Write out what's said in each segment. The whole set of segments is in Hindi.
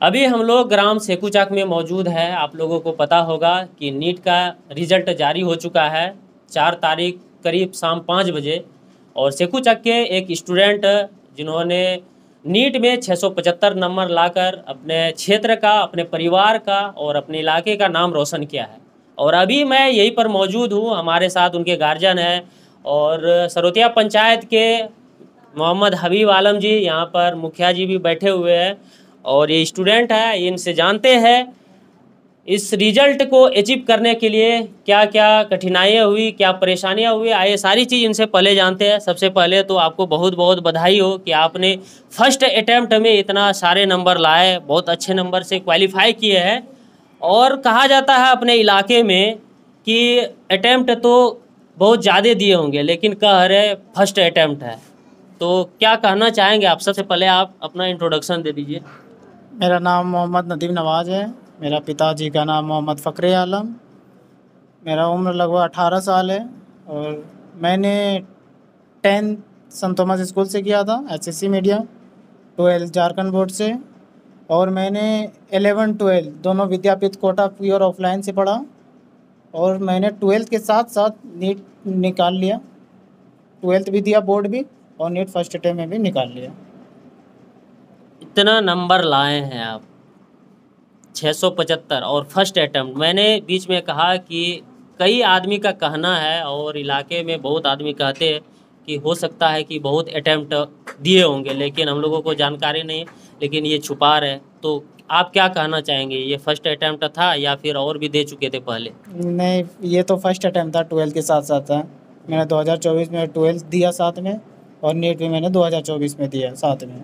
अभी हम लोग ग्राम सेकुचक में मौजूद है। आप लोगों को पता होगा कि नीट का रिजल्ट जारी हो चुका है 4 तारीख करीब शाम 5 बजे। और सेकुचक के एक स्टूडेंट जिन्होंने नीट में 675 नंबर लाकर अपने क्षेत्र का, अपने परिवार का और अपने इलाके का नाम रोशन किया है। और अभी मैं यहीं पर मौजूद हूँ, हमारे साथ उनके गार्जियन हैं और सरोतिया पंचायत के मोहम्मद हबीब आलम जी, यहाँ पर मुखिया जी भी बैठे हुए हैं। और ये स्टूडेंट है, इनसे जानते हैं इस रिजल्ट को अचीव करने के लिए क्या क्या कठिनाइयाँ हुई, क्या परेशानियाँ हुई। आइए सारी चीज़ इनसे पहले जानते हैं। सबसे पहले तो आपको बहुत बहुत बधाई हो कि आपने फर्स्ट अटैम्प्ट में इतना सारे नंबर लाए, बहुत अच्छे नंबर से क्वालिफाई किए हैं। और कहा जाता है अपने इलाके में कि अटैम्प्ट तो बहुत ज़्यादा दिए होंगे, लेकिन कह रहे फर्स्ट अटैम्प्ट है। तो क्या कहना चाहेंगे आप? सबसे पहले आप अपना इंट्रोडक्शन दे दीजिए। मेरा नाम मोहम्मद नदीम नवाज़ है। मेरा पिताजी का नाम मोहम्मद फ़खरे आलम। मेरा उम्र लगभग 18 साल है और मैंने 10 संत थॉमस स्कूल से किया था, एचएससी मीडियम, 12 झारखंड बोर्ड से। और मैंने 11-12 दोनों विद्यापीठ कोटा प्योर ऑफलाइन से पढ़ा। और मैंने 12th के साथ साथ नीट निकाल लिया। 12th भी दिया, बोर्ड भी, और नीट फर्स्ट अटेम्प्ट में भी निकाल लिया। इतना नंबर लाए हैं आप, 675 और फर्स्ट अटैम्प्ट। मैंने बीच में कहा कि कई आदमी का कहना है और इलाके में बहुत आदमी कहते हैं कि हो सकता है कि बहुत अटैम्प्ट दिए होंगे, लेकिन हम लोगों को जानकारी नहीं, लेकिन ये छुपा रहे। तो आप क्या कहना चाहेंगे, ये फर्स्ट अटैम्प्ट था या फिर और भी दे चुके थे पहले? नहीं, ये तो फर्स्ट अटैम्प्ट था, 12th के साथ साथ था। मैंने 2024 में 12th दिया साथ में, और नीट भी मैंने 2024 में दिया साथ में।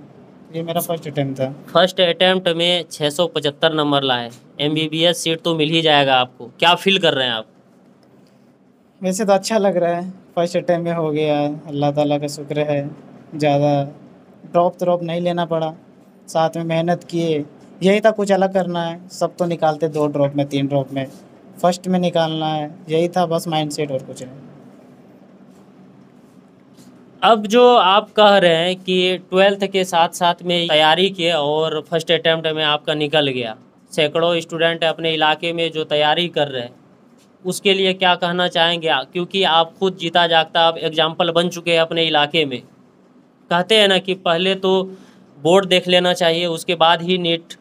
ये मेरा फर्स्ट अटैम्प्ट था। फर्स्ट अटैम्प्ट में 675 नंबर लाए, एमबीबीएस सीट तो मिल ही जाएगा आपको। क्या फील कर रहे हैं आप? वैसे तो अच्छा लग रहा है, फर्स्ट अटैम्प्ट में हो गया, अल्लाह ताला का शुक्र है। ज़्यादा ड्रॉप नहीं लेना पड़ा, साथ में मेहनत किए। यही था, कुछ अलग करना है। सब तो निकालते 2 ड्रॉप में, 3 ड्रॉप में, फर्स्ट में निकालना है, यही था बस माइंडसेट, और कुछ नहीं। अब जो आप कह रहे हैं कि 12th के साथ साथ में तैयारी किए और फर्स्ट अटैम्प्ट में आपका निकल गया, सैकड़ों स्टूडेंट अपने इलाके में जो तैयारी कर रहे हैं उसके लिए क्या कहना चाहेंगे? क्योंकि आप खुद जीता जागता आप एग्जाम्पल बन चुके हैं अपने इलाके में। कहते हैं ना कि पहले तो बोर्ड देख लेना चाहिए, उसके बाद ही नीट।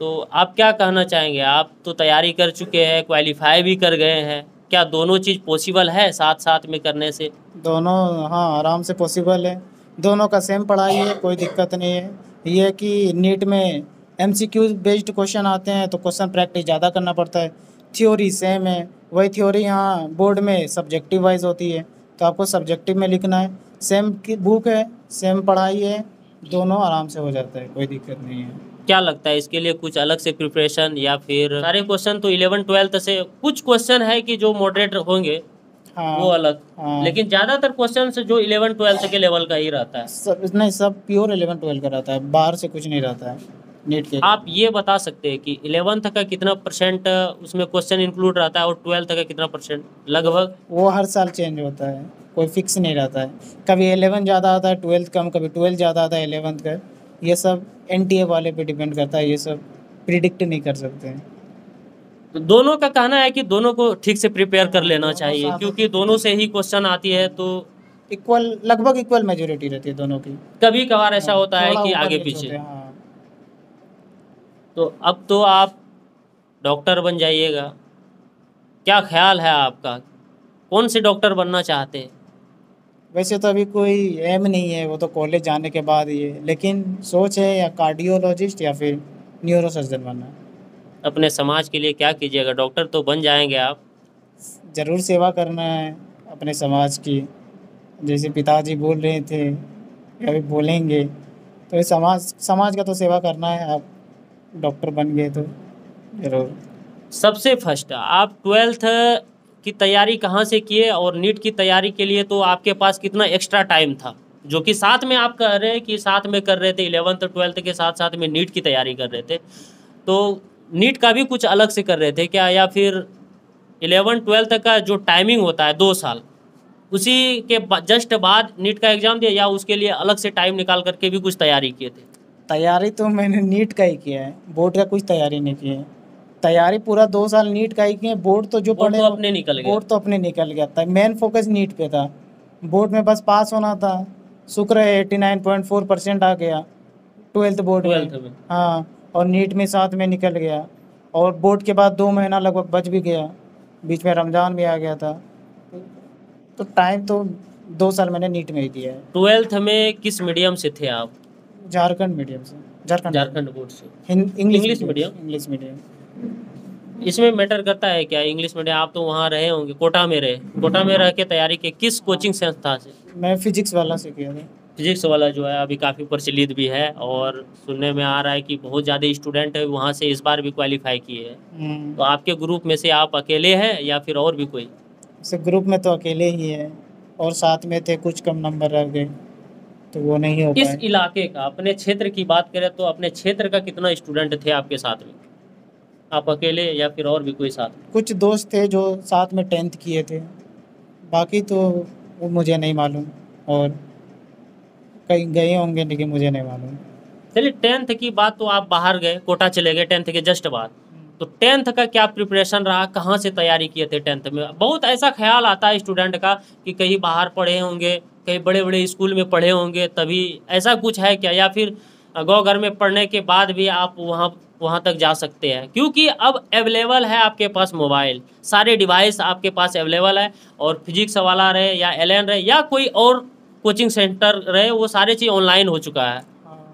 तो आप क्या कहना चाहेंगे? आप तो तैयारी कर चुके हैं, क्वालिफाई भी कर गए हैं। क्या दोनों चीज़ पॉसिबल है साथ साथ में करने से? दोनों, हाँ, आराम से पॉसिबल है। दोनों का सेम पढ़ाई है, कोई दिक्कत नहीं है। ये है कि नीट में एमसीक्यू बेस्ड क्वेश्चन आते हैं, तो क्वेश्चन प्रैक्टिस ज़्यादा करना पड़ता है। थ्योरी सेम है, वही थ्योरी यहाँ बोर्ड में सब्जेक्टिव वाइज होती है, तो आपको सब्जेक्टिव में लिखना है। सेम की बुक है, सेम पढ़ाई है, दोनों आराम से हो जाता है, कोई दिक्कत नहीं है। क्या लगता है इसके लिए कुछ अलग से प्रिपरेशन, या फिर सारे क्वेश्चन तो 11-12 से, कुछ क्वेश्चन है कि जो मॉडरेट होंगे हाँ, वो अलग, हाँ। लेकिन ज़्यादातर क्वेश्चन जो 11-12 के लेवल का ही रहता है? सब नहीं, सब प्योर 11-12 का रहता है, बाहर से कुछ नहीं रहता है नीट के। आप ये बता सकते हैं कि 11th का कितना परसेंट उसमें क्वेश्चन इंक्लूड रहता है और 12th का कितना परसेंट लगभग? वो हर साल चेंज होता है, कोई फिक्स नहीं रहता है। कभी 11 ज़्यादा आता है, 12th कम, कभी 12 ज़्यादा आता है, 11th का। ये सब एनटीए वाले पे डिपेंड करता है, ये सब प्रिडिक्ट नहीं कर सकते हैं। तो दोनों का कहना है कि दोनों को ठीक से प्रिपेयर कर लेना चाहिए, क्योंकि दोनों से ही क्वेश्चन आती है। तो इक्वल, लगभग इक्वल मेजोरिटी रहती है दोनों की। कभी कभार ऐसा होता है थोड़ा कि ऊपर आगे नीचे होते पीछे। हैं, हाँ। तो अब तो आप डॉक्टर बन जाइएगा, क्या ख्याल है आपका? कौन से डॉक्टर बनना चाहते हैं? वैसे तो अभी कोई एम नहीं है, वो तो कॉलेज जाने के बाद ही है, लेकिन सोच है या कार्डियोलॉजिस्ट या फिर न्यूरो सर्जन बनना। अपने समाज के लिए क्या कीजिएगा? डॉक्टर तो बन जाएंगे आप। ज़रूर सेवा करना है अपने समाज की, जैसे पिताजी बोल रहे थे, अभी बोलेंगे, तो ये समाज का तो सेवा करना है। आप डॉक्टर बन गए तो जरूर। सबसे फर्स्ट आप 12th की तैयारी कहाँ से किए, और नीट की तैयारी के लिए तो आपके पास कितना एक्स्ट्रा टाइम था, जो कि साथ में आप कह रहे हैं कि साथ में कर रहे थे, 11th 12th के साथ साथ में नीट की तैयारी कर रहे थे। तो नीट का भी कुछ अलग से कर रहे थे क्या, या फिर 11-12 का जो टाइमिंग होता है 2 साल, उसी के जस्ट बाद नीट का एग्ज़ाम दिया, या उसके लिए अलग से टाइम निकाल करके भी कुछ तैयारी किए थे? तैयारी तो मैंने नीट का ही किया है, बोर्ड का कुछ तैयारी नहीं की है। तैयारी पूरा 2 साल नीट का ही किए, बोर्ड तो जो बोर्ड पढ़े तो अपने निकल गया। बोर्ड तो अपने निकल गया था। मेन फोकस नीट पे था, बोर्ड में बस पास होना था। शुक्र है 89.4% आ गया 12th बोर्ड में। 12th में। हाँ, और नीट में साथ में निकल गया, और बोर्ड के बाद 2 महीना लगभग बच भी गया, बीच में रमज़ान भी आ गया था। तो टाइम तो 2 साल मैंने नीट में ही दिया है। 12th में किस मीडियम से थे आप? झारखंड मीडियम से, झारखंड बोर्ड से। English medium. English medium. इसमें मैटर करता है क्या इंग्लिश मीडियम? आप तो वहाँ रहे होंगे, कोटा में रहे, कोटा में रह के तैयारी के किस कोचिंग संस्था से? मैं फिजिक्स वाला से किया था। फिजिक्स वाला जो है अभी काफ़ी प्रचलित भी है, और सुनने में आ रहा है कि बहुत ज़्यादा स्टूडेंट है वहाँ से इस बार भी क्वालिफाई किए हैं। तो आपके ग्रुप में से आप अकेले हैं या फिर और भी कोई? से ग्रुप में तो अकेले ही है, और साथ में थे, कुछ कम नंबर रह गए तो वो नहीं हो इस पाए। इलाके का, अपने क्षेत्र की बात करें तो अपने क्षेत्र का कितना स्टूडेंट थे आपके साथ में? आप अकेले या फिर और भी कोई साथ में? कुछ दोस्त थे जो साथ में 10th किए थे, बाकी तो वो मुझे नहीं मालूम, और कहीं गए होंगे लेकिन मुझे नहीं मालूम। चलिए, 10th की बात तो आप बाहर गए, कोटा चले गए 10th के जस्ट बाद। तो 10th का क्या प्रिपरेशन रहा, कहाँ से तैयारी किए थे 10th में? बहुत ऐसा ख्याल आता है स्टूडेंट का कि कहीं बाहर पढ़े होंगे, कहीं बड़े बड़े स्कूल में पढ़े होंगे, तभी ऐसा कुछ है क्या? या फिर गाँव घर में पढ़ने के बाद भी आप वहाँ तक जा सकते हैं? क्योंकि अब अवेलेबल है आपके पास मोबाइल, सारे डिवाइस आपके पास अवेलेबल है, और फिजिक्स वाला रहे या एलएन रहे या कोई और कोचिंग सेंटर रहे, वो सारे चीज़ ऑनलाइन हो चुका है।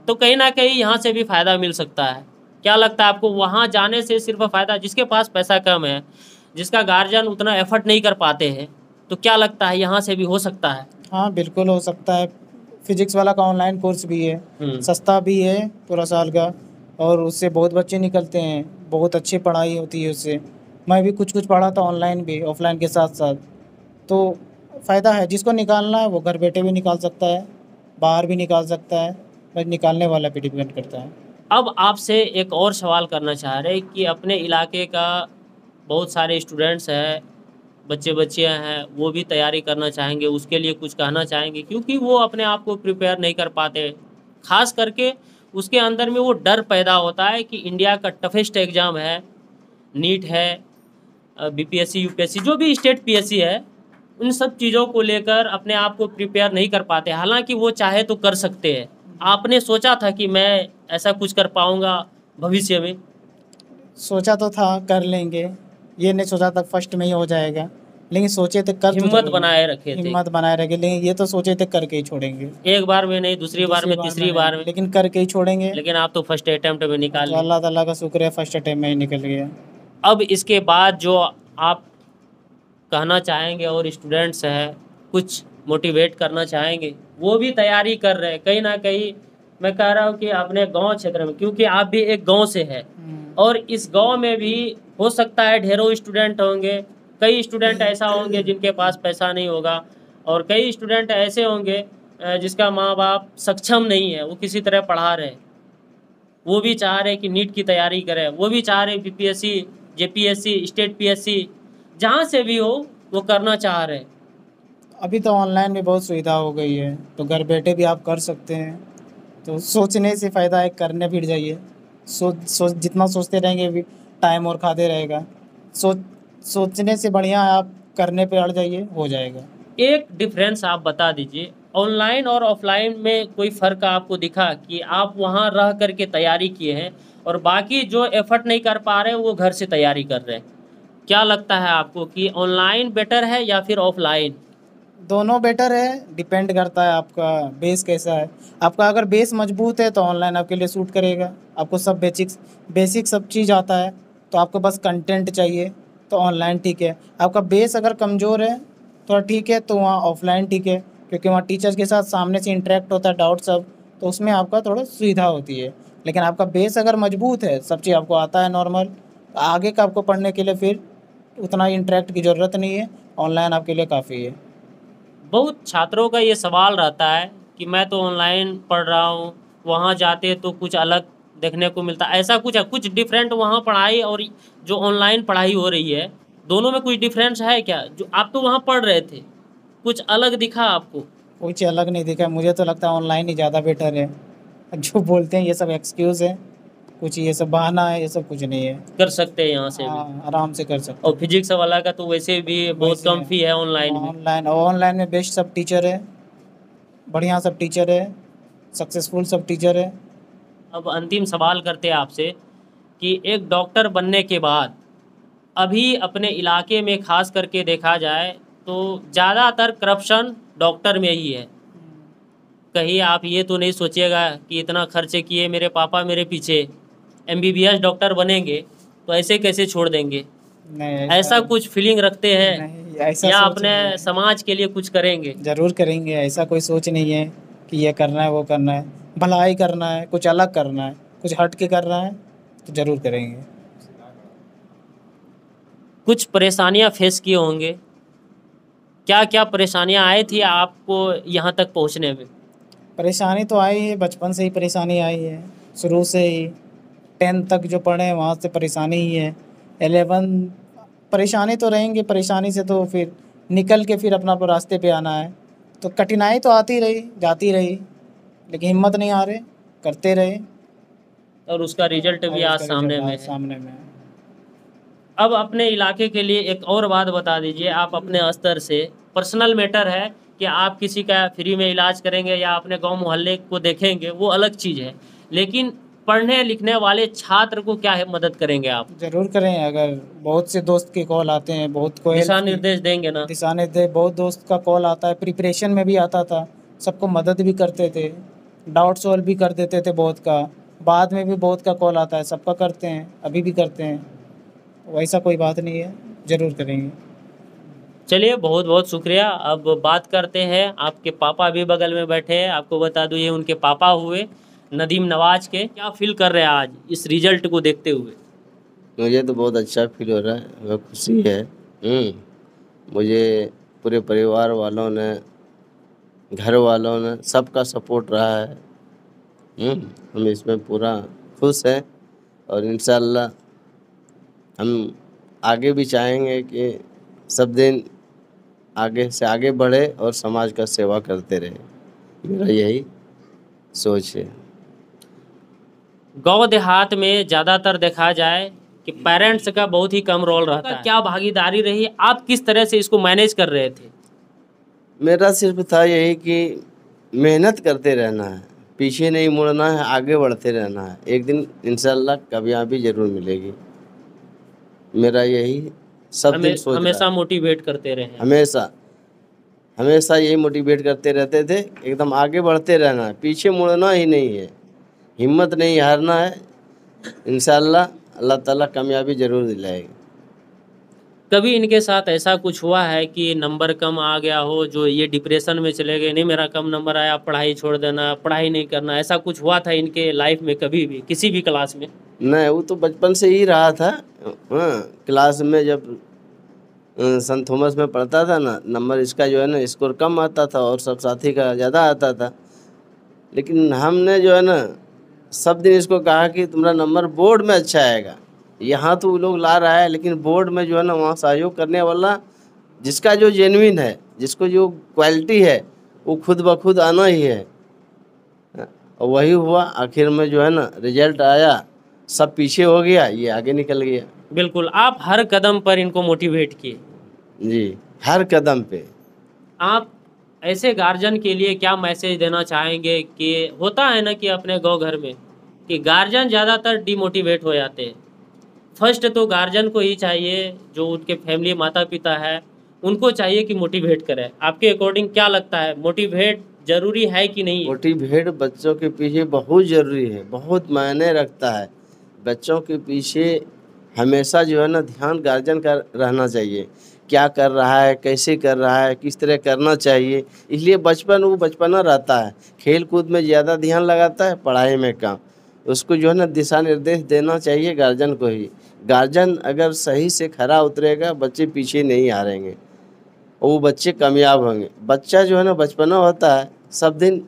तो कहीं ना कहीं यहाँ से भी फ़ायदा मिल सकता है। क्या लगता है आपको, वहाँ जाने से सिर्फ फ़ायदा, जिसके पास पैसा कम है, जिसका गार्जियन उतना एफर्ट नहीं कर पाते हैं, तो क्या लगता है यहाँ से भी हो सकता है? हाँ, बिल्कुल हो सकता है। फिजिक्स वाला का ऑनलाइन कोर्स भी है, सस्ता भी है पूरा साल का, और उससे बहुत बच्चे निकलते हैं, बहुत अच्छी पढ़ाई होती है उससे। मैं भी कुछ पढ़ा था ऑनलाइन भी, ऑफलाइन के साथ साथ। तो फ़ायदा है, जिसको निकालना है वो घर बैठे भी निकाल सकता है, बाहर भी निकाल सकता है, बस निकालने वाला पे डिपेंड करता है। अब आपसे एक और सवाल करना चाह रहे हैं कि अपने इलाके का बहुत सारे स्टूडेंट्स हैं, बच्चे बच्चियाँ हैं, वो भी तैयारी करना चाहेंगे, उसके लिए कुछ कहना चाहेंगे? क्योंकि वो अपने आप को प्रिपेयर नहीं कर पाते, खास करके उसके अंदर में वो डर पैदा होता है कि इंडिया का टफेस्ट एग्ज़ाम है, नीट है, बीपीएससी यूपीएससी जो भी स्टेट पीएससी है, उन सब चीज़ों को लेकर अपने आप को प्रिपेयर नहीं कर पाते। हालांकि वो चाहे तो कर सकते हैं। आपने सोचा था कि मैं ऐसा कुछ कर पाऊंगा भविष्य में? सोचा तो था कर लेंगे, ये नहीं सोचा था फर्स्ट में ही हो जाएगा, लेकिन सोचे थे कर तो हिम्मत जरूर, बनाए रखे थे। हिम्मत बनाए रखे, लेकिन ये तो सोचे थे करके ही छोड़ेंगे। एक बार में नहीं, दूसरी बार में, तीसरी बार में, लेकिन करके ही छोड़ेंगे। लेकिन आप तो फर्स्ट अटेम्प्ट में निकाल तो लिए। अल्लाह ताला का शुक्र है, फर्स्ट अटेम्प्ट में ही निकल गया। अब इसके बाद जो आप कहना चाहेंगे और स्टूडेंट्स हैं कुछ मोटिवेट करना चाहेंगे, वो भी तैयारी कर रहे हैं कहीं ना कहीं, मैं कह रहा हूँ कि अपने गांव क्षेत्र में, क्योंकि आप भी एक गांव से हैं, और इस गांव में भी हो सकता है ढेरों स्टूडेंट होंगे, कई स्टूडेंट ऐसा होंगे जिनके पास पैसा नहीं होगा, और कई स्टूडेंट ऐसे होंगे जिसका माँ बाप सक्षम नहीं है, वो किसी तरह पढ़ा रहे, वो भी चाह रहे कि नीट की तैयारी करें, वो भी चाह रहे बीपीएससी, जेपीएससी, स्टेट पीएससी, जहाँ से भी हो वो करना चाह रहे। अभी तो ऑनलाइन भी बहुत सुविधा हो गई है, तो घर बैठे भी आप कर सकते हैं। तो सोचने से फ़ायदा है, करने फिर जाइए। सोच जितना सोचते रहेंगे भी टाइम और खाते रहेगा। सोचने से बढ़िया है आप करने पे अड़ जाइए, हो जाएगा। एक डिफरेंस आप बता दीजिए, ऑनलाइन और ऑफलाइन में कोई फ़र्क आपको दिखा कि आप वहाँ रह करके तैयारी किए हैं और बाकी जो एफर्ट नहीं कर पा रहे हैं वो घर से तैयारी कर रहे हैं? क्या लगता है आपको कि ऑनलाइन बेटर है या फिर ऑफलाइन? दोनों बेटर है, डिपेंड करता है आपका बेस कैसा है। आपका अगर बेस मजबूत है तो ऑनलाइन आपके लिए सूट करेगा, आपको सब बेसिक सब चीज़ आता है, तो आपको बस कंटेंट चाहिए तो ऑनलाइन ठीक है। आपका बेस अगर कमज़ोर है थोड़ा ठीक है, तो वहाँ ऑफलाइन ठीक है, क्योंकि वहाँ टीचर्स के साथ सामने से इंटरेक्ट होता है, डाउट सब, तो उसमें आपका थोड़ा सुविधा होती है। लेकिन आपका बेस अगर मजबूत है, सब चीज़ आपको आता है नॉर्मल, आगे का आपको पढ़ने के लिए फिर उतना इंटरेक्ट की ज़रूरत नहीं है, ऑनलाइन आपके लिए काफ़ी है। बहुत छात्रों का ये सवाल रहता है कि मैं तो ऑनलाइन पढ़ रहा हूँ, वहाँ जाते तो कुछ अलग देखने को मिलता, ऐसा कुछ है कुछ डिफरेंट वहाँ पढ़ाई और जो ऑनलाइन पढ़ाई हो रही है, दोनों में कुछ डिफरेंस है क्या? जो आप तो वहाँ पढ़ रहे थे, कुछ अलग दिखा आपको? कुछ अलग नहीं दिखा, मुझे तो लगता है ऑनलाइन ही ज़्यादा बेटर है। जो बोलते हैं ये सब एक्सक्यूज़ है, कुछ ये सब बहाना है, ये सब कुछ नहीं है। कर सकते हैं यहाँ से भी। हाँ, आराम से कर सकते और हैं। फिजिक्स वाला का तो वैसे भी बहुत वैसे कम फी है ऑनलाइन में। ऑनलाइन में बेस्ट सब टीचर है, बढ़िया सब टीचर है, सक्सेसफुल सब टीचर है। अब अंतिम सवाल करते हैं आपसे कि एक डॉक्टर बनने के बाद अभी अपने इलाके में खास करके देखा जाए तो ज़्यादातर करप्शन डॉक्टर में ही है। कहीं आप ये तो नहीं सोचिएगा कि इतना खर्चे किए मेरे पापा मेरे पीछे, एमबीबीएस डॉक्टर बनेंगे तो ऐसे कैसे छोड़ देंगे, नहीं, ऐसा कुछ फीलिंग रखते हैं नहीं, ऐसा या सोच अपने नहीं है। समाज के लिए कुछ करेंगे? ज़रूर करेंगे, ऐसा कोई सोच नहीं है कि ये करना है वो करना है, भलाई करना है, कुछ अलग करना है, कुछ हट के करना है तो ज़रूर करेंगे। कुछ परेशानियां फेस किए होंगे, क्या क्या परेशानियां आई थी आपको यहाँ तक पहुँचने में? परेशानी तो आई है, बचपन से ही परेशानी आई है, शुरू से ही 10th तक जो पढ़े हैं वहाँ से परेशानी ही है। 11 परेशानी तो रहेंगे, परेशानी से तो फिर निकल के फिर अपना रास्ते पे आना है। तो कठिनाई तो आती रही, जाती रही, लेकिन हिम्मत नहीं हारे, करते रहे और उसका रिजल्ट भी और आज उसका सामने रिजल्ट में आज है। सामने में है। अब अपने इलाके के लिए एक और बात बता दीजिए, आप अपने स्तर से, पर्सनल मैटर है कि आप किसी का फ्री में इलाज करेंगे या अपने गांव मोहल्ले को देखेंगे, वो अलग चीज़ है, लेकिन पढ़ने लिखने वाले छात्र को क्या है मदद करेंगे आप? ज़रूर करें, अगर बहुत से दोस्त के कॉल आते हैं, बहुत को दिशा हेल्प की निर्देश देंगे ना? दिशा निर्देश, बहुत दोस्त का कॉल आता है, प्रिपरेशन में भी आता था, सबको मदद भी करते थे, डाउट सॉल्व भी कर देते थे बहुत का, बाद में भी बहुत का कॉल आता है, सबका करते हैं, अभी भी करते हैं, वैसा कोई बात नहीं है, ज़रूर करेंगे। चलिए, बहुत बहुत शुक्रिया। अब बात करते हैं, आपके पापा भी बगल में बैठे हैं, आपको बता दूँ ये उनके पापा हुए नदीम नवाज के। क्या फील कर रहे हैं आज इस रिजल्ट को देखते हुए? मुझे तो बहुत अच्छा फील हो रहा है, बहुत खुशी है। मुझे पूरे परिवार वालों ने, घर वालों ने, सबका सपोर्ट रहा है। हम इसमें पूरा खुश हैं और इंशाल्लाह हम आगे भी चाहेंगे कि सब दिन आगे से आगे बढ़े और समाज का सेवा करते रहे। मेरा यही सोच है। गांव देहात में ज़्यादातर देखा जाए कि पेरेंट्स का बहुत ही कम रोल रहता है, क्या भागीदारी रही, आप किस तरह से इसको मैनेज कर रहे थे? मेरा सिर्फ था यही कि मेहनत करते रहना है, पीछे नहीं मुड़ना है, आगे बढ़ते रहना है। एक दिन इंशाल्लाह कामयाबी ज़रूर मिलेगी। मेरा यही सब दिन सोच रहा हमेशा है। मोटिवेट करते रहे। हमेशा हमेशा यही मोटिवेट करते रहते थे, एकदम आगे बढ़ते रहना है, पीछे मुड़ना ही नहीं है, हिम्मत नहीं हारना है। इंशाल्लाह अल्लाह ताला कामयाबी ज़रूर दिलाएगी। कभी इनके साथ ऐसा कुछ हुआ है कि नंबर कम आ गया हो, जो ये डिप्रेशन में चले गए, नहीं मेरा कम नंबर आया, पढ़ाई छोड़ देना, पढ़ाई नहीं करना, ऐसा कुछ हुआ था इनके लाइफ में कभी भी किसी भी क्लास में? नहीं, वो तो बचपन से ही रहा था। क्लास में जब संत थॉमस में पढ़ता था ना, नंबर इसका जो है ना स्कोर कम आता था और सब साथी का ज़्यादा आता था। लेकिन हमने जो है ना सब दिन इसको कहा कि तुम्हारा नंबर बोर्ड में अच्छा आएगा। यहाँ तो वो लोग ला रहा है, लेकिन बोर्ड में जो है ना वहाँ सहयोग करने वाला जिसका जो जेन्युइन है, जिसको जो क्वालिटी है, वो खुद ब खुद आना ही है। और वही हुआ, आखिर में जो है ना रिजल्ट आया, सब पीछे हो गया, ये आगे निकल गया। बिल्कुल, आप हर कदम पर इनको मोटिवेट किए। जी, हर कदम पे। आप ऐसे गार्जियन के लिए क्या मैसेज देना चाहेंगे कि होता है ना कि अपने गांव घर में कि गार्जियन ज़्यादातर डिमोटिवेट हो जाते हैं। फर्स्ट तो गार्जियन को ही चाहिए, जो उनके फैमिली माता पिता है, उनको चाहिए कि मोटिवेट करें। आपके अकॉर्डिंग क्या लगता है, मोटिवेट ज़रूरी है कि नहीं है? मोटिवेट बच्चों के पीछे बहुत ज़रूरी है, बहुत मायने रखता है। बच्चों के पीछे हमेशा जो है ना ध्यान गार्जियन का रहना चाहिए, क्या कर रहा है, कैसे कर रहा है, किस तरह करना चाहिए। इसलिए बचपन वो बचपना रहता है, खेल कूद में ज़्यादा ध्यान लगाता है, पढ़ाई में कम। उसको जो है ना दिशा निर्देश देना चाहिए गार्जियन को ही। गार्जियन अगर सही से खरा उतरेगा, बच्चे पीछे नहीं हारेंगे और वो बच्चे कामयाब होंगे। बच्चा जो है ना बचपना होता है, सब दिन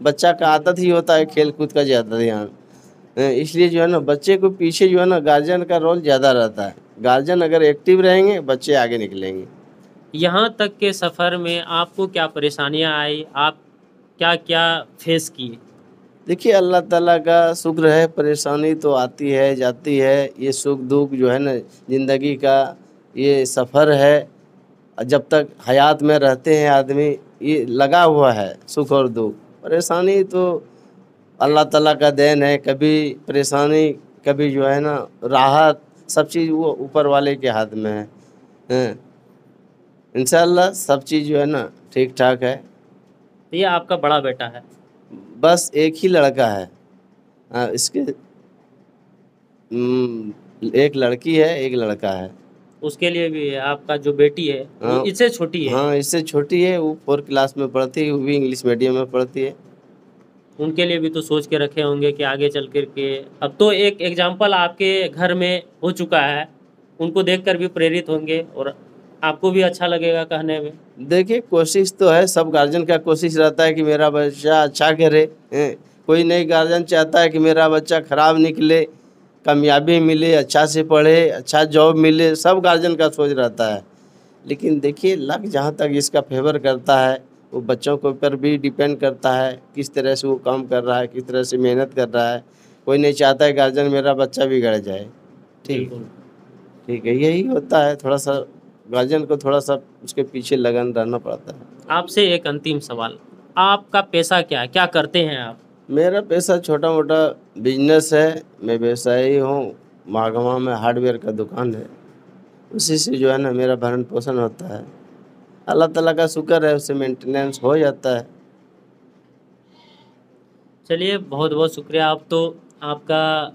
बच्चा का आदत ही होता है खेल कूद का ज़्यादा ध्यान। इसलिए जो है ना बच्चे को पीछे जो है ना गार्जियन का रोल ज़्यादा रहता है। गार्जियन अगर एक्टिव रहेंगे, बच्चे आगे निकलेंगे। यहाँ तक के सफ़र में आपको क्या परेशानियाँ आई, आप क्या क्या फेस किए? देखिए अल्लाह ताला का शुक्र है, परेशानी तो आती है जाती है, ये सुख दुख जो है ना ज़िंदगी का ये सफ़र है। जब तक हयात में रहते हैं आदमी ये लगा हुआ है सुख और दुख। परेशानी तो अल्लाह ताला का देन है, कभी परेशानी कभी जो है ना राहत, सब चीज़ वो ऊपर वाले के हाथ में है। हैं इंशाअल्लाह सब चीज़ जो है ना ठीक ठाक है। तो ये आपका बड़ा बेटा है? बस एक ही लड़का है। इसके एक लड़की है एक लड़का है। उसके लिए भी है? आपका जो बेटी है वो हाँ, इससे छोटी है? हाँ इससे छोटी है, वो 4 क्लास में पढ़ती है, वो भी इंग्लिश मीडियम में पढ़ती है। उनके लिए भी तो सोच के रखे होंगे कि आगे चल कर के, अब तो एक एग्जाम्पल आपके घर में हो चुका है, उनको देखकर भी प्रेरित होंगे और आपको भी अच्छा लगेगा कहने में। देखिए कोशिश तो है, सब गार्जियन का कोशिश रहता है कि मेरा बच्चा अच्छा करे। कोई नहीं गार्जियन चाहता है कि मेरा बच्चा खराब निकले, कामयाबी मिले, अच्छा से पढ़े, अच्छा जॉब मिले, सब गार्जियन का सोच रहता है। लेकिन देखिए लक जहाँ तक इसका फेवर करता है वो बच्चों के ऊपर भी डिपेंड करता है, किस तरह से वो काम कर रहा है, किस तरह से मेहनत कर रहा है। कोई नहीं चाहता है गार्जियन मेरा बच्चा बिगड़ जाए। ठीक बिल्कुल। ठीक है, यही होता है, थोड़ा सा गार्जियन को थोड़ा सा उसके पीछे लगन रहना पड़ता है। आपसे एक अंतिम सवाल, आपका पेशा क्या है, क्या करते हैं आप? मेरा पैसा छोटा मोटा बिजनेस है, मैं व्यवसायी हूँ। महागमा में हार्डवेयर का दुकान है, उसी से जो है ना मेरा भरण पोषण होता है। अल्लाह ताला का शुक्र है, उससे मेंटेनेंस हो जाता है। चलिए बहुत बहुत शुक्रिया। आप तो आपका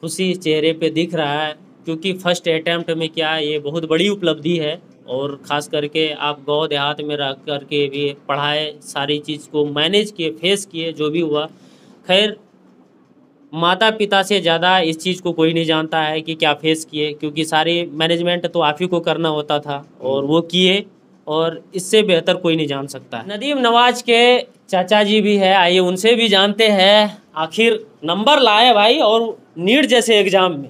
खुशी चेहरे पे दिख रहा है, क्योंकि फर्स्ट अटैम्प्ट में क्या है, ये बहुत बड़ी उपलब्धि है। और ख़ास करके आप गांव देहात में रह करके भी पढ़ाए, सारी चीज़ को मैनेज किए, फेस किए, जो भी हुआ। खैर माता पिता से ज़्यादा इस चीज़ को कोई नहीं जानता है कि क्या फेस किए, क्योंकि सारी मैनेजमेंट तो आप ही को करना होता था और वो किए, और इससे बेहतर कोई नहीं जान सकता है। नदीम नवाज के चाचा जी भी है, आइए उनसे भी जानते हैं। आखिर नंबर लाए भाई, और नीट जैसे एग्ज़ाम में।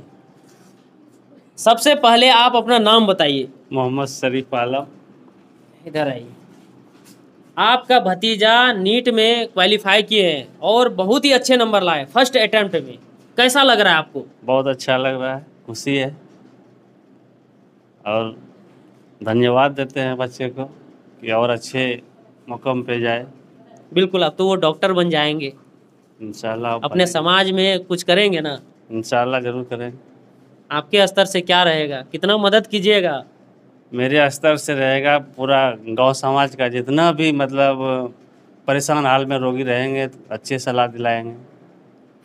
सबसे पहले आप अपना नाम बताइए। मोहम्मद शरीफ आलम। इधर आइए। आपका भतीजा नीट में क्वालिफाई किए हैं और बहुत ही अच्छे नंबर लाए फर्स्ट अटेम्प्ट में, कैसा लग रहा है आपको? बहुत अच्छा लग रहा है, खुशी है और धन्यवाद देते हैं बच्चे को कि और अच्छे मुकाम पे जाए। बिल्कुल, अब तो वो डॉक्टर बन जाएंगे इंशाल्लाह अपने समाज में कुछ करेंगे ना? इंशाल्लाह ज़रूर करेंगे। आपके स्तर से क्या रहेगा, कितना मदद कीजिएगा? मेरे स्तर से रहेगा पूरा गांव समाज का जितना भी मतलब परेशान हाल में रोगी रहेंगे अच्छे सलाह दिलाएंगे।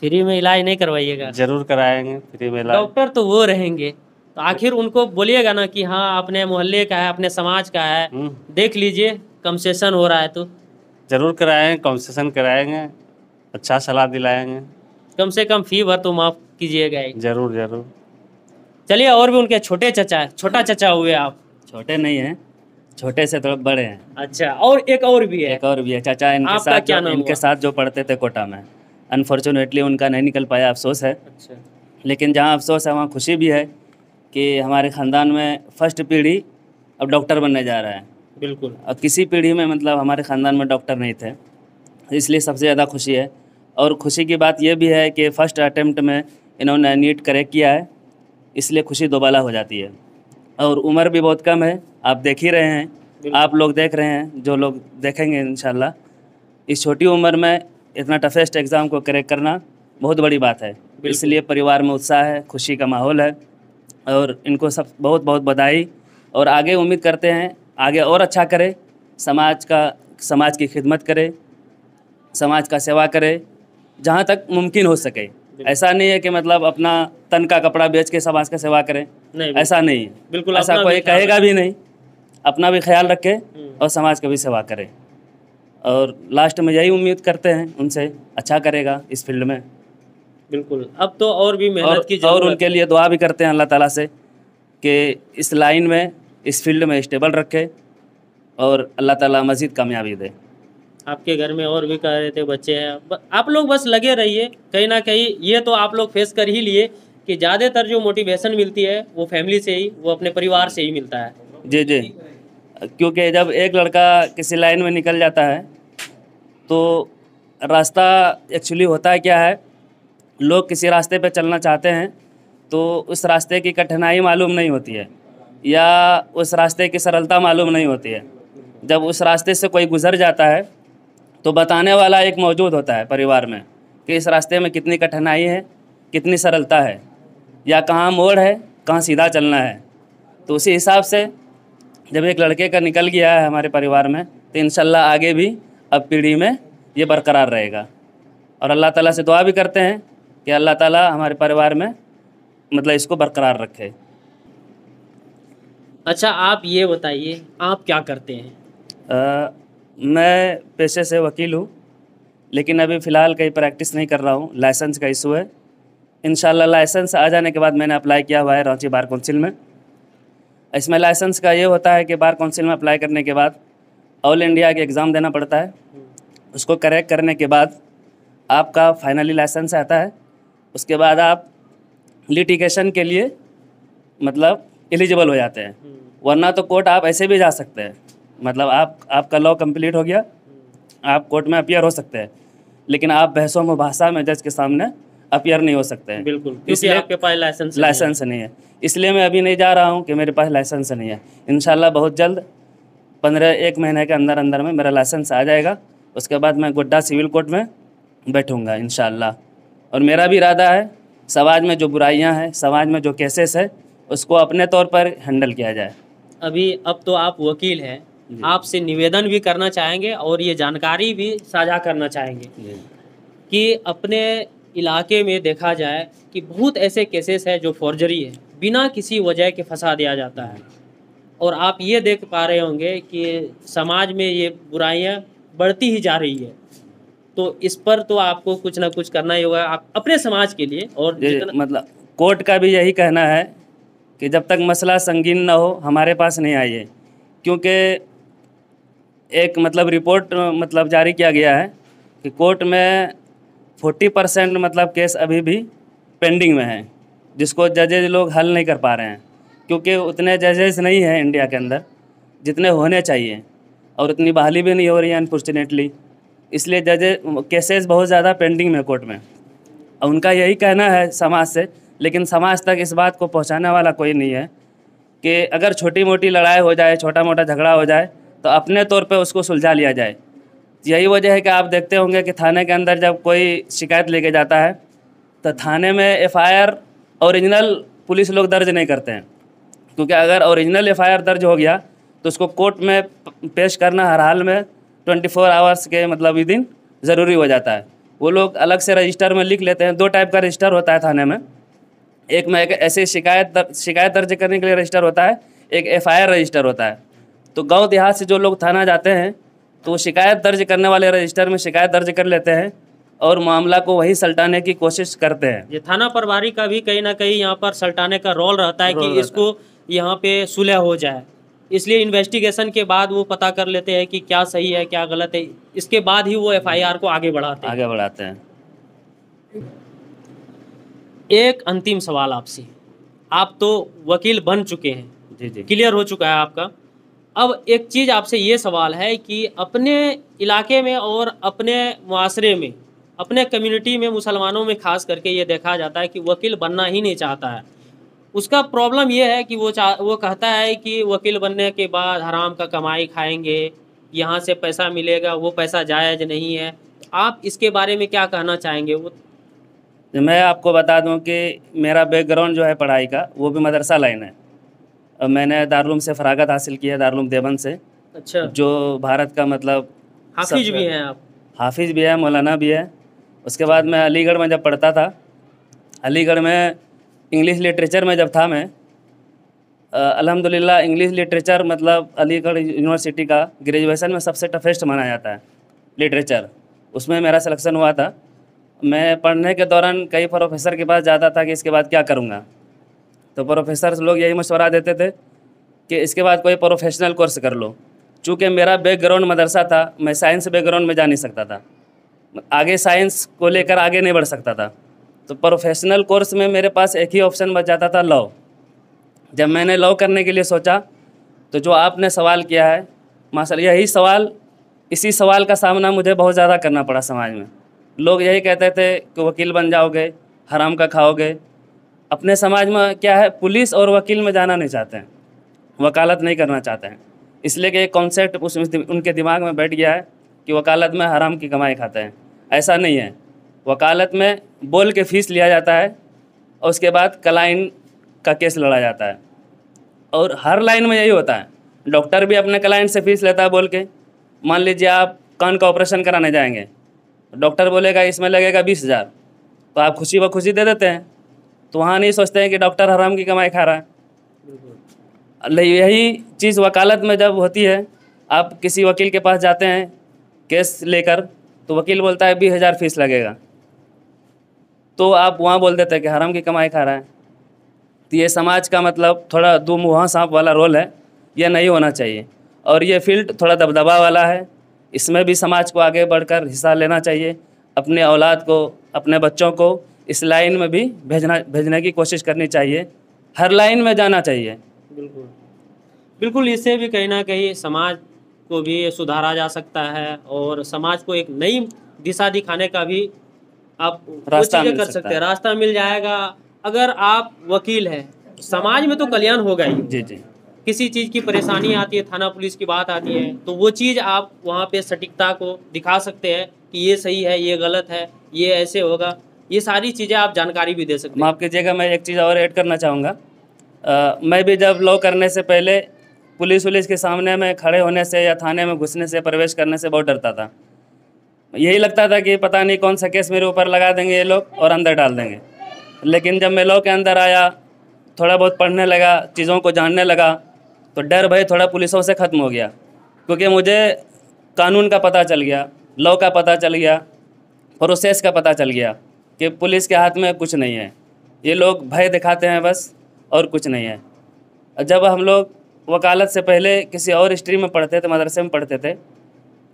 फ्री में इलाज नहीं करवाइएगा? ज़रूर कराएंगे फ्री में इलाज। डॉक्टर तो वो रहेंगे, तो आखिर उनको बोलिएगा ना कि हाँ अपने मोहल्ले का है, अपने समाज का है, देख लीजिए कंसेशन हो रहा है तो। ज़रूर कराएंगे, कंसेशन कराएंगे, अच्छा सलाह दिलाएंगे। कम से कम फी भर तो माफ़ कीजिएगा ही। ज़रूर ज़रूर। चलिए, और भी उनके छोटे चचा, छोटा चचा हुए आप? छोटे नहीं हैं, छोटे से थोड़े बड़े हैं। अच्छा, और एक और भी है? एक और भी है चाचा, इनके आपका साथ क्या नाम इनके हुआ? साथ जो पढ़ते थे कोटा में, अनफॉर्चुनेटली उनका नहीं निकल पाया, अफसोस है। अच्छा। लेकिन जहाँ अफसोस है वहाँ खुशी भी है कि हमारे ख़ानदान में फर्स्ट पीढ़ी अब डॉक्टर बनने जा रहा है। बिल्कुल। और किसी पीढ़ी में मतलब हमारे ख़ानदान में डॉक्टर नहीं थे, इसलिए सबसे ज़्यादा खुशी है। और खुशी की बात यह भी है कि फ़र्स्ट अटैम्प्ट में इन्होंने नीट क्रैक किया है, इसलिए खुशी दोबाला हो जाती है। और उम्र भी बहुत कम है, आप देख ही रहे हैं, आप लोग देख रहे हैं, जो लोग देखेंगे इंशाल्लाह। इस छोटी उम्र में इतना टफेस्ट एग्ज़ाम को क्रैक करना बहुत बड़ी बात है, इसलिए परिवार में उत्साह है, खुशी का माहौल है। और इनको सब बहुत बहुत बधाई, और आगे उम्मीद करते हैं आगे और अच्छा करे, समाज की खिदमत करे, समाज का सेवा करे जहाँ तक मुमकिन हो सके। ऐसा नहीं है कि मतलब अपना तन का कपड़ा बेच के समाज का सेवा करें, नहीं, ऐसा नहीं है। बिल्कुल, ऐसा अपना कोई भी ख्याल कहेगा भी नहीं, अपना भी ख्याल रखे हम्म। और समाज का भी सेवा करे। और लास्ट में यही उम्मीद करते हैं उनसे, अच्छा करेगा इस फील्ड में। बिल्कुल, अब तो और भी मेहनत की और जरूरत उनके लिए दुआ भी करते हैं अल्लाह ताला से कि इस लाइन में, इस फील्ड में स्टेबल रखे और अल्लाह ताला मज़ीद कामयाबी दे। आपके घर में और भी कह रहे थे बच्चे हैं, आप लोग बस लगे रहिए, कहीं ना कहीं ये तो आप लोग फेस कर ही लिए कि ज़्यादातर जो मोटिवेशन मिलती है वो फैमिली से ही, वो अपने परिवार से ही मिलता है। जी जी, क्योंकि जब एक लड़का किसी लाइन में निकल जाता है तो रास्ता एक्चुअली होता क्या है, लोग किसी रास्ते पे चलना चाहते हैं तो उस रास्ते की कठिनाई मालूम नहीं होती है या उस रास्ते की सरलता मालूम नहीं होती है। जब उस रास्ते से कोई गुज़र जाता है तो बताने वाला एक मौजूद होता है परिवार में कि इस रास्ते में कितनी कठिनाई है, कितनी सरलता है, या कहाँ मोड़ है, कहाँ सीधा चलना है। तो उसी हिसाब से जब एक लड़के का निकल गया है हमारे परिवार में, तो इंशाल्लाह आगे भी अब पीढ़ी में ये बरकरार रहेगा। और अल्लाह ताला से दुआ भी करते हैं कि अल्लाह ताला हमारे परिवार में मतलब इसको बरकरार रखे। अच्छा, आप ये बताइए, आप क्या करते हैं? मैं पेशे से वकील हूँ, लेकिन अभी फ़िलहाल कहीं प्रैक्टिस नहीं कर रहा हूँ, लाइसेंस का इशू है। इंशाल्लाह लाइसेंस आ जाने के बाद मैंने अप्लाई किया हुआ है रांची बार काउंसिल में। इसमें लाइसेंस का ये होता है कि बार काउंसिल में अप्लाई करने के बाद ऑल इंडिया के एग्ज़ाम देना पड़ता है। उसको करेक्ट करने के बाद आपका फाइनली लाइसेंस आता है। उसके बाद आप लिटिगेशन के लिए मतलब एलिजिबल हो जाते हैं, वरना तो कोर्ट आप ऐसे भी जा सकते हैं। मतलब आपका लॉ कंप्लीट हो गया, आप कोर्ट में अपीयर हो सकते हैं, लेकिन आप बहसों मुबाहसा में जज के सामने अपीयर नहीं हो सकते हैं। बिल्कुल, क्योंकि इसलिए आपके पास लाइसेंस नहीं है। इसलिए मैं अभी नहीं जा रहा हूँ कि मेरे पास लाइसेंस नहीं है। इंशाल्लाह बहुत जल्द 1 महीने के अंदर अंदर में मेरा लाइसेंस आ जाएगा। उसके बाद मैं गोड्डा सिविल कोर्ट में बैठूँगा इंशाल्लाह। और मेरा भी इरादा है समाज में जो बुराइयां हैं, समाज में जो केसेस है, उसको अपने तौर पर हैंडल किया जाए। अब तो आप वकील हैं, आपसे निवेदन भी करना चाहेंगे और ये जानकारी भी साझा करना चाहेंगे कि अपने इलाके में देखा जाए कि बहुत ऐसे केसेस हैं जो फॉर्जरी है, बिना किसी वजह के फंसा दिया जाता है। और आप ये देख पा रहे होंगे कि समाज में ये बुराइयां बढ़ती ही जा रही है। तो इस पर तो आपको कुछ ना कुछ करना ही होगा आप अपने समाज के लिए। और मतलब कोर्ट का भी यही कहना है कि जब तक मसला संगीन ना हो हमारे पास नहीं आइए, क्योंकि एक मतलब रिपोर्ट मतलब जारी किया गया है कि कोर्ट में 40% मतलब केस अभी भी पेंडिंग में है, जिसको जजेज लोग हल नहीं कर पा रहे हैं, क्योंकि उतने जजेस नहीं हैं इंडिया के अंदर जितने होने चाहिए, और उतनी बहाली भी नहीं हो रही है अनफॉर्चुनेटली। इसलिए केसेस बहुत ज़्यादा पेंडिंग में कोर्ट में। और उनका यही कहना है समाज से, लेकिन समाज तक इस बात को पहुंचाने वाला कोई नहीं है कि अगर छोटी मोटी लड़ाई हो जाए, छोटा मोटा झगड़ा हो जाए, तो अपने तौर पे उसको सुलझा लिया जाए। यही वजह है कि आप देखते होंगे कि थाने के अंदर जब कोई शिकायत लेके जाता है तो थाने में FIR ओरिजिनल पुलिस लोग दर्ज नहीं करते हैं, क्योंकि अगर ओरिजिनल FIR दर्ज हो गया तो उसको कोर्ट में पेश करना हर हाल में 24 आवर्स के मतलब विदिन ज़रूरी हो जाता है। वो लोग अलग से रजिस्टर में लिख लेते हैं। 2 टाइप का रजिस्टर होता है थाने में, एक में एक ऐसे शिकायत दर्ज करने के लिए रजिस्टर होता है, एक FIR रजिस्टर होता है। तो गांव देहात से जो लोग थाना जाते हैं तो वो शिकायत दर्ज करने वाले रजिस्टर में शिकायत दर्ज कर लेते हैं और मामला को वही सल्टाने की कोशिश करते हैं। ये थाना प्रभारी का भी कहीं ना कहीं यहाँ पर सल्टाने का रोल रहता है कि इसको यहाँ पे सुलह हो जाए। इसलिए इन्वेस्टिगेशन के बाद वो पता कर लेते हैं कि क्या सही है क्या गलत है, इसके बाद ही वो FIR को आगे बढ़ाते हैं। एक अंतिम सवाल आपसे, आप तो वकील बन चुके हैं, जी, क्लियर हो चुका है आपका। अब एक चीज़ आपसे ये सवाल है कि अपने इलाके में और अपने मुआशरे में, अपने कम्युनिटी में, मुसलमानों में खास करके ये देखा जाता है कि वकील बनना ही नहीं चाहता है। उसका प्रॉब्लम ये है कि वो कहता है कि वकील बनने के बाद हराम का कमाई खाएंगे, यहाँ से पैसा मिलेगा, वो पैसा जायज़ नहीं है। आप इसके बारे में क्या कहना चाहेंगे? मैं आपको बता दूं कि मेरा बैकग्राउंड जो है पढ़ाई का वो भी मदरसा लाइन है। मैंने दारुल से फ़रागत हासिल की है, दारुल देवबंद से। अच्छा, जो भारत का मतलब हाफिज भी हैं आप? हाफिज भी है, मौलाना भी है। उसके बाद मैं अलीगढ़ में जब पढ़ता था, अलीगढ़ में इंग्लिश लिटरेचर में जब था मैं, अल्हम्दुलिल्लाह इंग्लिश लिटरेचर मतलब अलीगढ़ यूनिवर्सिटी का ग्रेजुएशन में सबसे टफेस्ट माना जाता है लिटरेचर। उसमें मेरा सिलेक्शन हुआ था। मैं पढ़ने के दौरान कई प्रोफेसर के पास जाता था कि इसके बाद क्या करूँगा, तो प्रोफेसर लोग यही मशवरा देते थे कि इसके बाद कोई प्रोफेशनल कोर्स कर लो। चूँकि मेरा बैकग्राउंड मदरसा था, मैं साइंस बैकग्राउंड में जा नहीं सकता था, आगे साइंस को लेकर आगे नहीं बढ़ सकता था। तो प्रोफेशनल कोर्स में मेरे पास एक ही ऑप्शन बच जाता था, लॉ। जब मैंने लॉ करने के लिए सोचा तो जो आपने सवाल किया है माशाल्लाह, यही सवाल इसी सवाल का सामना मुझे बहुत ज़्यादा करना पड़ा समाज में। लोग यही कहते थे कि वकील बन जाओगे, हराम का खाओगे। अपने समाज में क्या है, पुलिस और वकील में जाना नहीं चाहते हैं, वकालत नहीं करना चाहते हैं, इसलिए कि एक कॉन्सेप्ट उनके दिमाग में बैठ गया है कि वकालत में हराम की कमाई खाते हैं। ऐसा नहीं है। वकालत में बोल के फ़ीस लिया जाता है और उसके बाद क्लाइंट का केस लड़ा जाता है, और हर लाइन में यही होता है। डॉक्टर भी अपने क्लाइंट से फ़ीस लेता है बोल के। मान लीजिए आप कान का ऑपरेशन कराने जाएंगे, डॉक्टर बोलेगा इसमें लगेगा 20,000, तो आप खुशी ब खुशी दे देते हैं। तो वहाँ नहीं सोचते हैं कि डॉक्टर हराम की कमाई खा रहा है। यही चीज़ वकालत में जब होती है, आप किसी वकील के पास जाते हैं केस लेकर, तो वकील बोलता है 20,000 फीस लगेगा, तो आप वहाँ बोल देते हैं कि हराम की कमाई खा रहा है। तो ये समाज का मतलब थोड़ा दो मुँहा सांप वाला रोल है, यह नहीं होना चाहिए। और ये फील्ड थोड़ा दबदबा वाला है, इसमें भी समाज को आगे बढ़कर हिस्सा लेना चाहिए। अपने औलाद को, अपने बच्चों को इस लाइन में भी भेजने की कोशिश करनी चाहिए। हर लाइन में जाना चाहिए। बिल्कुल बिल्कुल, इससे भी कहीं ना कहीं समाज को भी सुधारा जा सकता है और समाज को एक नई दिशा दिखाने का भी आप रास्ता मिल कर सकता सकते है। हैं, रास्ता मिल जाएगा। अगर आप वकील हैं, समाज में तो कल्याण होगा ही। जी जी। किसी चीज़ की परेशानी आती है, थाना पुलिस की बात आती है, तो वो चीज़ आप वहाँ पे सटीकता को दिखा सकते हैं कि ये सही है, ये गलत है, ये ऐसे होगा। ये सारी चीज़ें आप जानकारी भी दे सकते हैं। माफ़ कीजिएगा, मैं एक चीज़ और ऐड करना चाहूँगा। मैं भी जब लॉ करने से पहले पुलिस के सामने में खड़े होने से या थाने में घुसने से, प्रवेश करने से बहुत डरता था। यही लगता था कि पता नहीं कौन सा केस मेरे ऊपर लगा देंगे ये लोग और अंदर डाल देंगे। लेकिन जब मैं लॉ के अंदर आया, थोड़ा बहुत पढ़ने लगा, चीज़ों को जानने लगा, तो डर भय थोड़ा पुलिसों से ख़त्म हो गया, क्योंकि मुझे कानून का पता चल गया, लॉ का पता चल गया, प्रोसेस का पता चल गया कि पुलिस के हाथ में कुछ नहीं है, ये लोग भय दिखाते हैं बस, और कुछ नहीं है। जब हम लोग वकालत से पहले किसी और स्ट्रीम में पढ़ते थे, मदरसे में पढ़ते थे,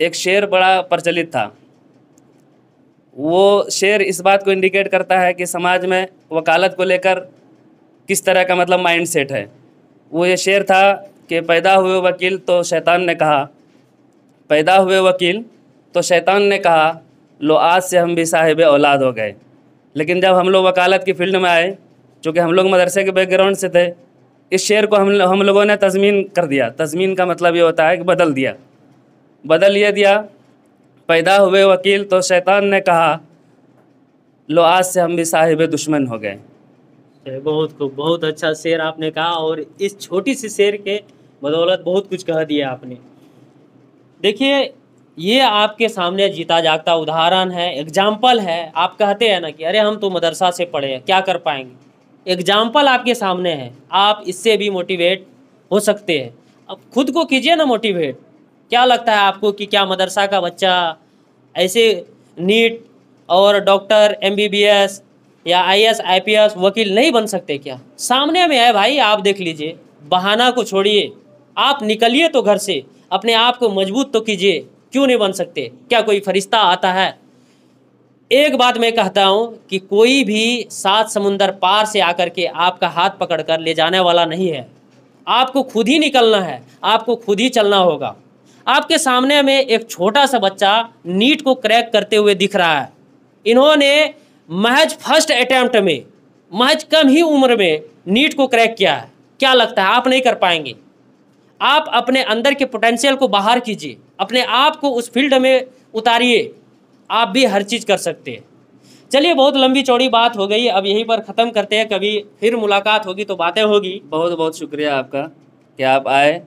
एक शेर बड़ा प्रचलित था। वो शेर इस बात को इंडिकेट करता है कि समाज में वकालत को लेकर किस तरह का मतलब माइंड सेट है। वो ये शेर था कि पैदा हुए वकील तो शैतान ने कहा, पैदा हुए वकील तो शैतान ने कहा, लो आज से हम भी साहिब औलाद हो गए। लेकिन जब हम लोग वकालत की फील्ड में आए, चूँकि हम लोग मदरसे के बैकग्राउंड से थे, इस शेर को हम लोगों ने तज़मीन कर दिया। तज़मीन का मतलब ये होता है कि बदल ये दिया, पैदा हुए वकील तो शैतान ने कहा, लो आज से हम भी साहिब दुश्मन हो गए। बहुत खूब, बहुत अच्छा शेर आपने कहा, और इस छोटी सी शेर के बदौलत बहुत कुछ कह दिया आपने। देखिए, ये आपके सामने जीता जागता उदाहरण है, एग्जाम्पल है। आप कहते हैं ना कि अरे हम तो मदरसा से पढ़े हैं, क्या कर पाएंगे। एग्जाम्पल आपके सामने है, आप इससे भी मोटिवेट हो सकते हैं। अब खुद को कीजिए ना मोटिवेट। क्या लगता है आपको कि क्या मदरसा का बच्चा ऐसे नीट और डॉक्टर, MBBS या IAS, IPS, वकील नहीं बन सकते क्या? सामने में है भाई, आप देख लीजिए। बहाना को छोड़िए, आप निकलिए तो घर से, अपने आप को मजबूत तो कीजिए। क्यों नहीं बन सकते? क्या कोई फरिश्ता आता है? एक बात मैं कहता हूँ कि कोई भी 7 समुंदर पार से आकर के आपका हाथ पकड़कर ले जाने वाला नहीं है। आपको खुद ही निकलना है, आपको खुद ही चलना होगा। आपके सामने में एक छोटा सा बच्चा नीट को क्रैक करते हुए दिख रहा है। इन्होंने महज फर्स्ट अटेम्प्ट में, महज कम ही उम्र में नीट को क्रैक किया है। क्या लगता है आप नहीं कर पाएंगे? आप अपने अंदर के पोटेंशियल को बाहर कीजिए, अपने आप को उस फील्ड में उतारिए, आप भी हर चीज़ कर सकते हैं। चलिए, बहुत लंबी चौड़ी बात हो गई, अब यहीं पर ख़त्म करते हैं। कभी फिर मुलाकात होगी तो बातें होगी। बहुत बहुत शुक्रिया आपका कि आप आए,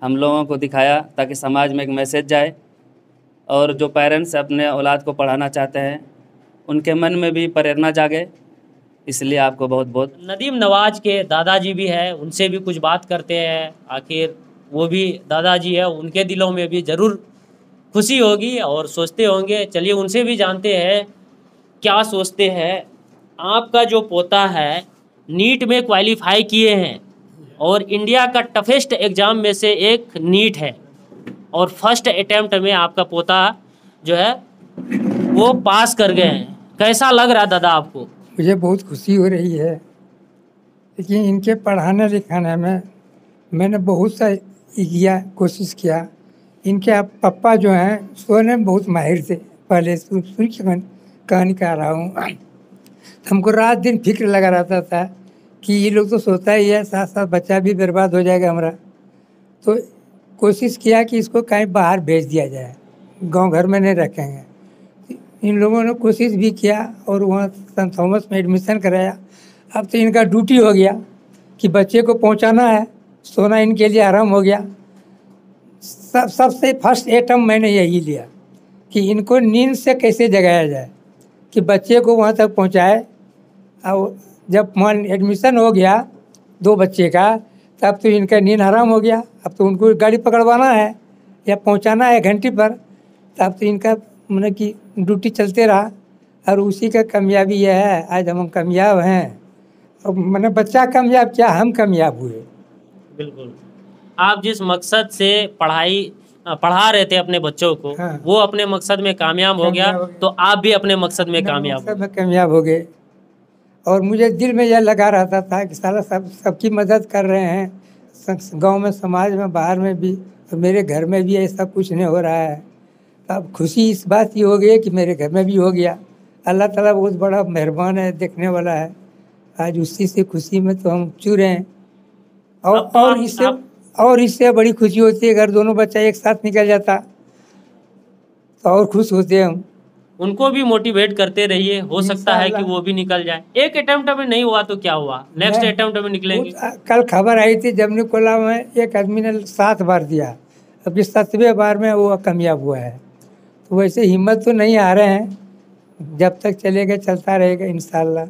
हम लोगों को दिखाया ताकि समाज में एक मैसेज जाए, और जो पेरेंट्स अपने औलाद को पढ़ाना चाहते हैं उनके मन में भी प्रेरणा जागे। इसलिए आपको बहुत बहुत। नदीम नवाज के दादाजी भी हैं, उनसे भी कुछ बात करते हैं। आखिर वो भी दादाजी है, उनके दिलों में भी ज़रूर खुशी होगी और सोचते होंगे। चलिए उनसे भी जानते हैं क्या सोचते हैं। आपका जो पोता है नीट में क्वालिफाई किए हैं, और इंडिया का टफेस्ट एग्ज़ाम में से एक नीट है, और फर्स्ट अटेम्प्ट में आपका पोता जो है वो पास कर गए हैं। कैसा लग रहा है दादा आपको? मुझे बहुत खुशी हो रही है, लेकिन इनके पढ़ाने लिखाने में मैंने बहुत सा किया, कोशिश किया, इनके पप्पा जो हैं सोने में बहुत माहिर थे। पहले सुन सुन के कहानी कह रहा हूँ। हमको रात दिन फिक्र लगा रहता था कि ये लोग तो सोता ही है, साथ साथ बच्चा भी बर्बाद हो जाएगा हमारा। तो कोशिश किया कि इसको कहीं बाहर भेज दिया जाए, गांव घर में नहीं रखेंगे। इन लोगों ने कोशिश भी किया और वहाँ सेंट थॉमस में एडमिशन कराया। अब तो इनका ड्यूटी हो गया कि बच्चे को पहुँचाना है, सोना इनके लिए आराम हो गया। सबसे फर्स्ट एटम मैंने यही लिया कि इनको नींद से कैसे जगाया जाए, कि बच्चे को वहाँ तक पहुँचाए। और जब मान एडमिशन हो गया 2 बच्चे का, तब तो इनका नींद हराम हो गया। अब तो उनको गाड़ी पकड़वाना है या पहुँचाना है घंटी पर, तब तो इनका मतलब कि ड्यूटी चलते रहा। और उसी का कामयाबी यह है, आज हम कामयाब हैं। और मैंने बच्चा कामयाब क्या, हम कामयाब हुए। बिल्कुल, आप जिस मकसद से पढ़ा रहे थे अपने बच्चों को, हाँ। वो अपने मकसद में कामयाब हो गया, तो आप भी अपने मकसद में कामयाब हो। सब में कामयाब हो गए। और मुझे दिल में यह लगा रहता था कि साला सबकी मदद कर रहे हैं, गांव में, समाज में, बाहर में भी, और मेरे घर में भी ऐसा कुछ नहीं हो रहा है। तो अब खुशी इस बात की हो गई कि मेरे घर में भी हो गया। अल्लाह ताला बहुत बड़ा मेहरबान है, देखने वाला है। आज उसी से खुशी में तो हम चूर हैं। और अब तो और इससे और इससे बड़ी खुशी होती है अगर दोनों बच्चा एक साथ निकल जाता तो और खुश होते हम। उनको भी मोटिवेट करते रहिए, हो सकता है कि इंशाअल्लाह। वो भी निकल जाए। एक अटेम्प्ट में नहीं हुआ तो क्या हुआ, नेक्स्ट मैं- अटेम्प्ट में निकलेंगे। कल खबर आई थी जमनी कोला में एक आदमी ने 7 बार दिया, अभी 7वें बार में वो कामयाब हुआ है। तो वैसे हिम्मत तो नहीं आ रहे हैं, जब तक चलेगा चलता रहेगा इंशाल्लाह।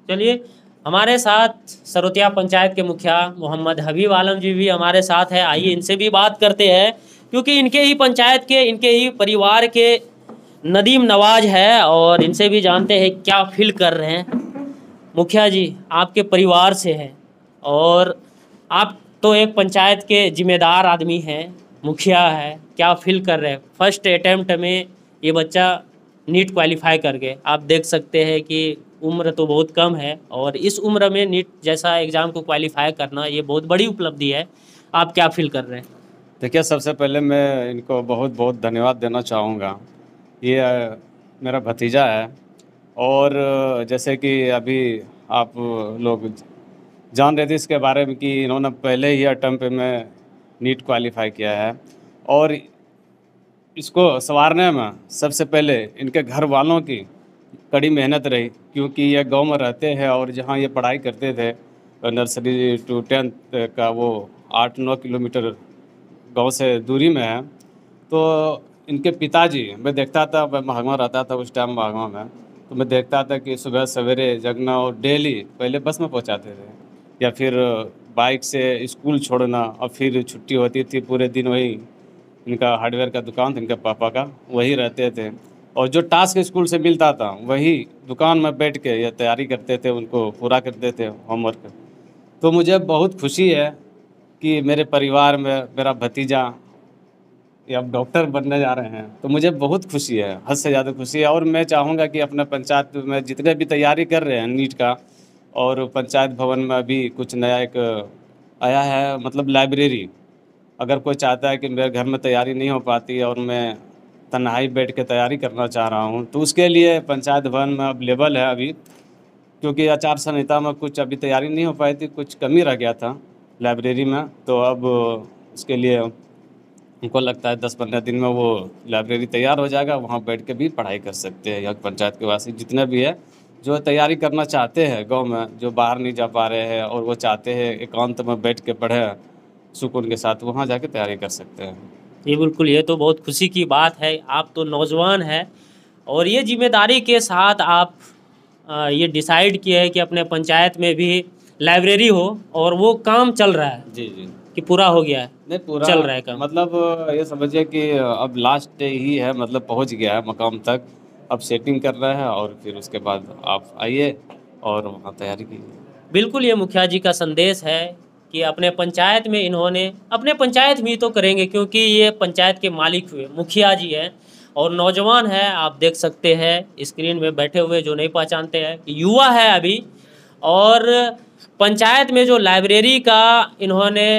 चलिए, हमारे साथ सरोतिया पंचायत के मुखिया मोहम्मद हबीब आलम जी भी हमारे साथ हैं। आइए इनसे भी बात करते हैं, क्योंकि इनके ही पंचायत के, इनके ही परिवार के नदीम नवाज है, और इनसे भी जानते हैं क्या फील कर रहे हैं। मुखिया जी, आपके परिवार से हैं और आप तो एक पंचायत के जिम्मेदार आदमी हैं, मुखिया है, क्या फील कर रहे हैं? फर्स्ट अटेम्प्ट में ये बच्चा नीट क्वालिफाई कर गए। आप देख सकते हैं कि उम्र तो बहुत कम है, और इस उम्र में नीट जैसा एग्ज़ाम को क्वालिफाई करना ये बहुत बड़ी उपलब्धि है। आप क्या फील कर रहे हैं? देखिए, सबसे पहले मैं इनको बहुत बहुत धन्यवाद देना चाहूँगा। ये मेरा भतीजा है, और जैसे कि अभी आप लोग जान रहे थे इसके बारे में कि इन्होंने पहले ही अटेम्प्ट में नीट क्वालिफाई किया है। और इसको संवारने में सबसे पहले इनके घर वालों की कड़ी मेहनत रही, क्योंकि ये गांव में रहते हैं और जहां ये पढ़ाई करते थे नर्सरी टू 10th का, वो 8-9 किलोमीटर गांव से दूरी में है। तो इनके पिताजी, मैं देखता था, मैं महागवा रहता था उस टाइम महागवा में, तो मैं देखता था कि सुबह सवेरे जगना और डेली पहले बस में पहुंचाते थे, या फिर बाइक से स्कूल छोड़ना, और फिर छुट्टी होती थी पूरे दिन वही इनका हार्डवेयर का दुकान था इनके पापा का, वही रहते थे। और जो टास्क स्कूल से मिलता था वही दुकान में बैठ के ये तैयारी करते थे, उनको पूरा करते थे होमवर्क। तो मुझे बहुत खुशी है कि मेरे परिवार में मेरा भतीजा ये अब डॉक्टर बनने जा रहे हैं, तो मुझे बहुत खुशी है, हद से ज़्यादा खुशी है। और मैं चाहूँगा कि अपने पंचायत में जितने भी तैयारी कर रहे हैं नीट का, और पंचायत भवन में अभी कुछ नया एक आया है, मतलब लाइब्रेरी। अगर कोई चाहता है कि मेरे घर में तैयारी नहीं हो पाती और मैं तन्हाई बैठ के तैयारी करना चाह रहा हूँ, तो उसके लिए पंचायत भवन में अवेलेबल है अभी, क्योंकि आचार संहिता में कुछ अभी तैयारी नहीं हो पाई थी, कुछ कमी रह गया था लाइब्रेरी में। तो अब उसके लिए हमको लगता है 10-15 दिन में वो लाइब्रेरी तैयार हो जाएगा, वहाँ बैठ के भी पढ़ाई कर सकते हैं। या पंचायत के वासी जितने भी है जो तैयारी करना चाहते हैं गांव में, जो बाहर नहीं जा पा रहे हैं और वो चाहते हैं एकांत में बैठ के पढ़े सुकून के साथ, वहाँ जाके तैयारी कर सकते हैं। ये बिल्कुल, ये तो बहुत खुशी की बात है। आप तो नौजवान हैं और ये जिम्मेदारी के साथ आप ये डिसाइड किए हैं कि अपने पंचायत में भी लाइब्रेरी हो, और वो काम चल रहा है जी जी, कि पूरा हो गया है? नहीं पूरा चल रहा है काम। मतलब ये समझिए कि अब लास्ट ही है, मतलब पहुंच गया है मकाम तक, अब सेटिंग कर रहा है, और फिर उसके बाद आप आइए और वहाँ तैयारी कीजिए। बिल्कुल, ये मुखिया जी का संदेश है कि अपने पंचायत में इन्होंने, अपने पंचायत में ही तो करेंगे, क्योंकि ये पंचायत के मालिक हुए मुखिया जी हैं और नौजवान है। आप देख सकते हैं स्क्रीन में बैठे हुए, जो नहीं पहचानते हैं, युवा है अभी। और पंचायत में जो लाइब्रेरी का इन्होंने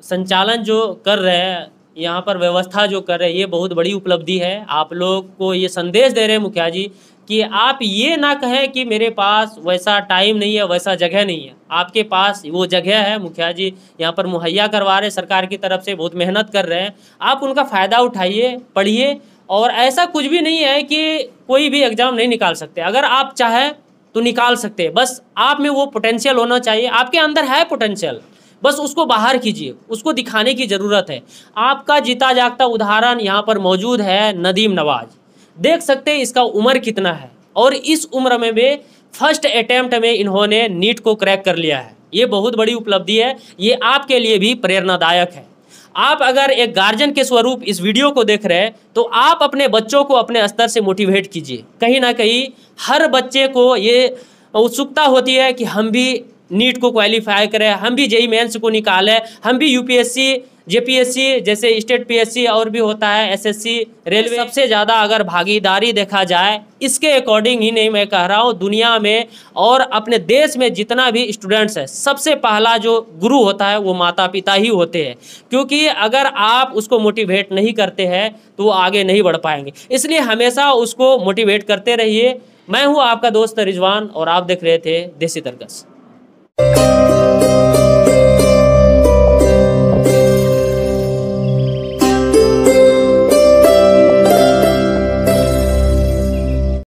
संचालन जो कर रहे हैं, यहाँ पर व्यवस्था जो कर रहे हैं ये बहुत बड़ी उपलब्धि है। आप लोग को ये संदेश दे रहे हैं मुखिया जी कि आप ये ना कहें कि मेरे पास वैसा टाइम नहीं है, वैसा जगह नहीं है। आपके पास वो जगह है, मुखिया जी यहाँ पर मुहैया करवा रहे, सरकार की तरफ से बहुत मेहनत कर रहे हैं। आप उनका फ़ायदा उठाइए, पढ़िए। और ऐसा कुछ भी नहीं है कि कोई भी एग्ज़ाम नहीं निकाल सकते, अगर आप चाहें तो निकाल सकते हैं। बस आप में वो पोटेंशियल होना चाहिए, आपके अंदर है पोटेंशियल, बस उसको बाहर कीजिए, उसको दिखाने की ज़रूरत है। आपका जीता जागता उदाहरण यहाँ पर मौजूद है, नदीम नवाज। देख सकते हैं इसका उम्र कितना है और इस उम्र में भी फर्स्ट अटेम्प्ट में इन्होंने नीट को क्रैक कर लिया है। ये बहुत बड़ी उपलब्धि है, ये आपके लिए भी प्रेरणादायक है। आप अगर एक गार्जियन के स्वरूप इस वीडियो को देख रहे हैं तो आप अपने बच्चों को अपने स्तर से मोटिवेट कीजिए। कहीं ना कहीं हर बच्चे को ये उत्सुकता होती है कि हम भी नीट को क्वालिफाई करें, हम भी जेईई मेंस को निकालें, हम भी यूपीएससी जेपीएससी जैसे स्टेट पीएससी और भी होता है, एसएससी, रेलवे। सबसे ज़्यादा अगर भागीदारी देखा जाए इसके अकॉर्डिंग ही नहीं मैं कह रहा हूँ, दुनिया में और अपने देश में जितना भी स्टूडेंट्स है, सबसे पहला जो गुरु होता है वो माता पिता ही होते हैं। क्योंकि अगर आप उसको मोटिवेट नहीं करते हैं तो वो आगे नहीं बढ़ पाएंगे। इसलिए हमेशा उसको मोटिवेट करते रहिए। मैं हूँ आपका दोस्त रिजवान और आप देख रहे थे देसी तरकस।